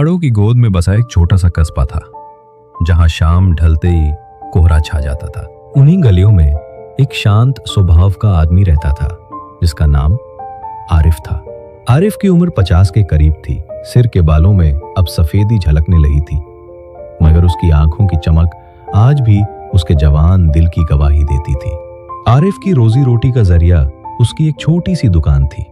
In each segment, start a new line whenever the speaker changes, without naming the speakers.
पहाड़ों की गोद में बसा एक छोटा सा कस्बा था, जहां शाम ढलते ही कोहरा छा जाता था। उन्हीं गलियों में एक शांत स्वभाव का आदमी रहता था, जिसका नाम आरिफ था। आरिफ की उम्र 50 के करीब थी। सिर के बालों में अब सफेदी झलकने लगी थी, मगर उसकी आंखों की चमक आज भी उसके जवान दिल की गवाही देती थी। आरिफ की रोजी रोटी का जरिया उसकी एक छोटी सी दुकान थी,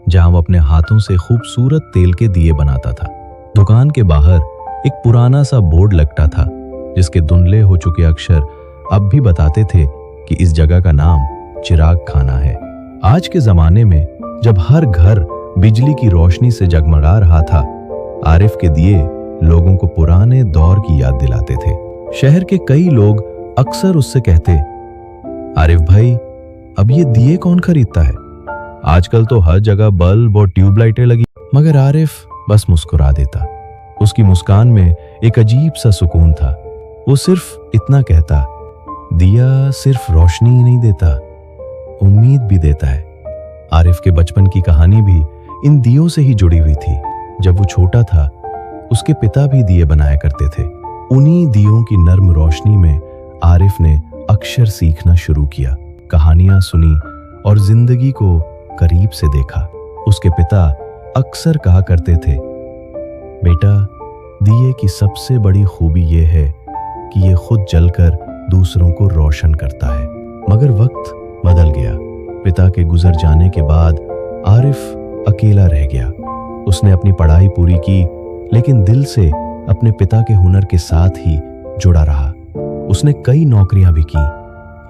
जहां वो अपने हाथों से खूबसूरत तेल के दिए बनाता था। दुकान के बाहर एक पुराना सा बोर्ड लटका था, जिसके धुंधले हो चुके अक्षर अब भी बताते थे कि इस जगह का नाम चिराग खाना है। आज के जमाने में जब हर घर बिजली की रोशनी से जगमगा रहा था, आरिफ के दिए लोगों को पुराने दौर की याद दिलाते थे। शहर के कई लोग अक्सर उससे कहते, आरिफ भाई, अब ये दिए कौन खरीदता है? आजकल तो हर जगह बल्ब और ट्यूबलाइटें लगी। मगर आरिफ बस मुस्कुरा देता। उसकी मुस्कान में एक अजीब सा सुकून था। वो सिर्फ इतना कहता, दिया सिर्फ रोशनी ही नहीं देता, उम्मीद भी देता है। आरिफ के बचपन की कहानी भी इन दियों से ही जुड़ी हुई थी। जब वो छोटा था, उसके पिता भी दिए बनाया करते थे। उन्हीं दियों की नर्म रोशनी में आरिफ ने अक्षर सीखना शुरू किया, कहानियां सुनी और जिंदगी को करीब से देखा। उसके पिता अक्सर कहा करते थे, बेटा, दिए की सबसे बड़ी खूबी यह है कि ये खुद जलकर दूसरों को रोशन करता है। मगर वक्त बदल गया। पिता के गुजर जाने के बाद आरिफ अकेला रह गया। उसने अपनी पढ़ाई पूरी की, लेकिन दिल से अपने पिता के हुनर के साथ ही जुड़ा रहा। उसने कई नौकरियां भी की,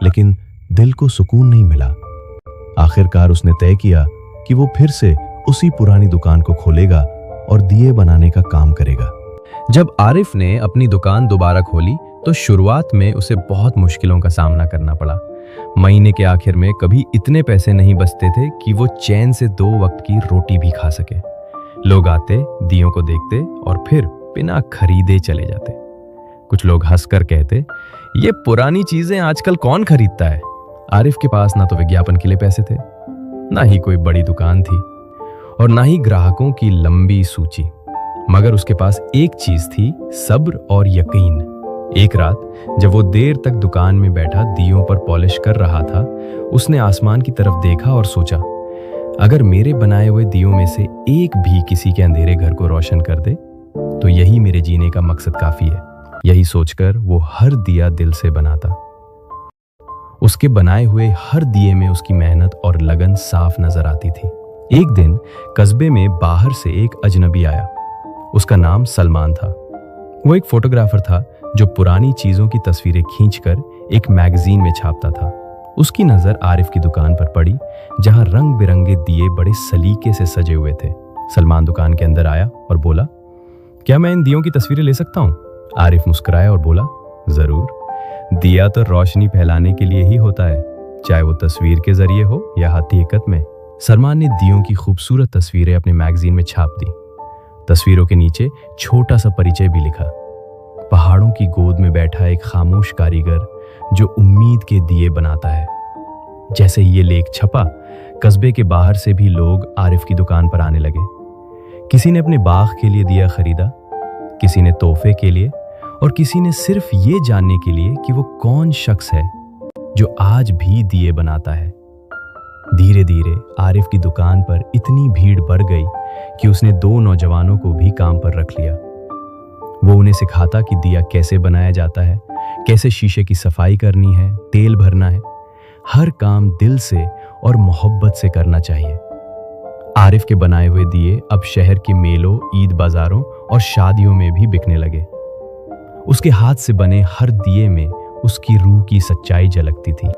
लेकिन दिल को सुकून नहीं मिला। आखिरकार उसने तय किया कि वो फिर से उसी पुरानी दुकान को खोलेगा और दिए बनाने का काम करेगा।
जब आरिफ ने अपनी दुकान दोबारा खोली तो शुरुआत में उसे बहुत मुश्किलों का सामना करना पड़ा। महीने के आखिर में कभी इतने पैसे नहीं बचते थे कि वो चैन से 2 वक्त की रोटी भी खा सके। लोग आते, दियों को देखते और फिर बिना खरीदे चले जाते। कुछ लोग हंसकर कहते, ये पुरानी चीजें आजकल कौन खरीदता है? आरिफ के पास ना तो विज्ञापन के लिए पैसे थे, ना ही कोई बड़ी दुकान थी और ना ही ग्राहकों की लंबी सूची। मगर उसके पास एक चीज थी, सब्र और यकीन। एक रात जब वो देर तक दुकान में बैठा दियों पर पॉलिश कर रहा था, उसने आसमान की तरफ देखा और सोचा, अगर मेरे बनाए हुए दियों में से एक भी किसी के अंधेरे घर को रोशन कर दे तो यही मेरे जीने का मकसद काफी है। यही सोचकर वो हर दिया दिल से बनाता। उसके बनाए हुए हर दिए में उसकी मेहनत और लगन साफ नजर आती थी। एक दिन कस्बे में बाहर से एक अजनबी आया। उसका नाम सलमान था। वो एक फोटोग्राफर था जो पुरानी चीजों की तस्वीरें खींचकर एक मैगजीन में छापता था। उसकी नजर आरिफ की दुकान पर पड़ी, जहां रंग बिरंगे दिए बड़े सलीके से सजे हुए थे। सलमान दुकान के अंदर आया और बोला, क्या मैं इन दियों की तस्वीरें ले सकता हूँ? आरिफ मुस्कुराया और बोला, जरूर। दिया तो रोशनी फैलाने के लिए ही होता है, चाहे वो तस्वीर के जरिए हो या हकीकत में। सलमान ने दियों की खूबसूरत तस्वीरें अपने मैगजीन में छाप दी। तस्वीरों के नीचे छोटा सा परिचय भी लिखा, पहाड़ों की गोद में बैठा एक खामोश कारीगर जो उम्मीद के दिए बनाता है। जैसे ही ये लेख छपा, कस्बे के बाहर से भी लोग आरिफ की दुकान पर आने लगे। किसी ने अपने बाग के लिए दिया खरीदा, किसी ने तोहफे के लिए और किसी ने सिर्फ ये जानने के लिए कि वो कौन शख्स है जो आज भी दिए बनाता है। धीरे धीरे आरिफ की दुकान पर इतनी भीड़ बढ़ गई कि उसने 2 नौजवानों को भी काम पर रख लिया। वो उन्हें सिखाता कि दिया कैसे बनाया जाता है, कैसे शीशे की सफाई करनी है, तेल भरना है। हर काम दिल से और मोहब्बत से करना चाहिए। आरिफ के बनाए हुए दिए अब शहर के मेलों, ईद बाजारों और शादियों में भी बिकने लगे। उसके हाथ से बने हर दिए में उसकी रूह की सच्चाई झलकती थी।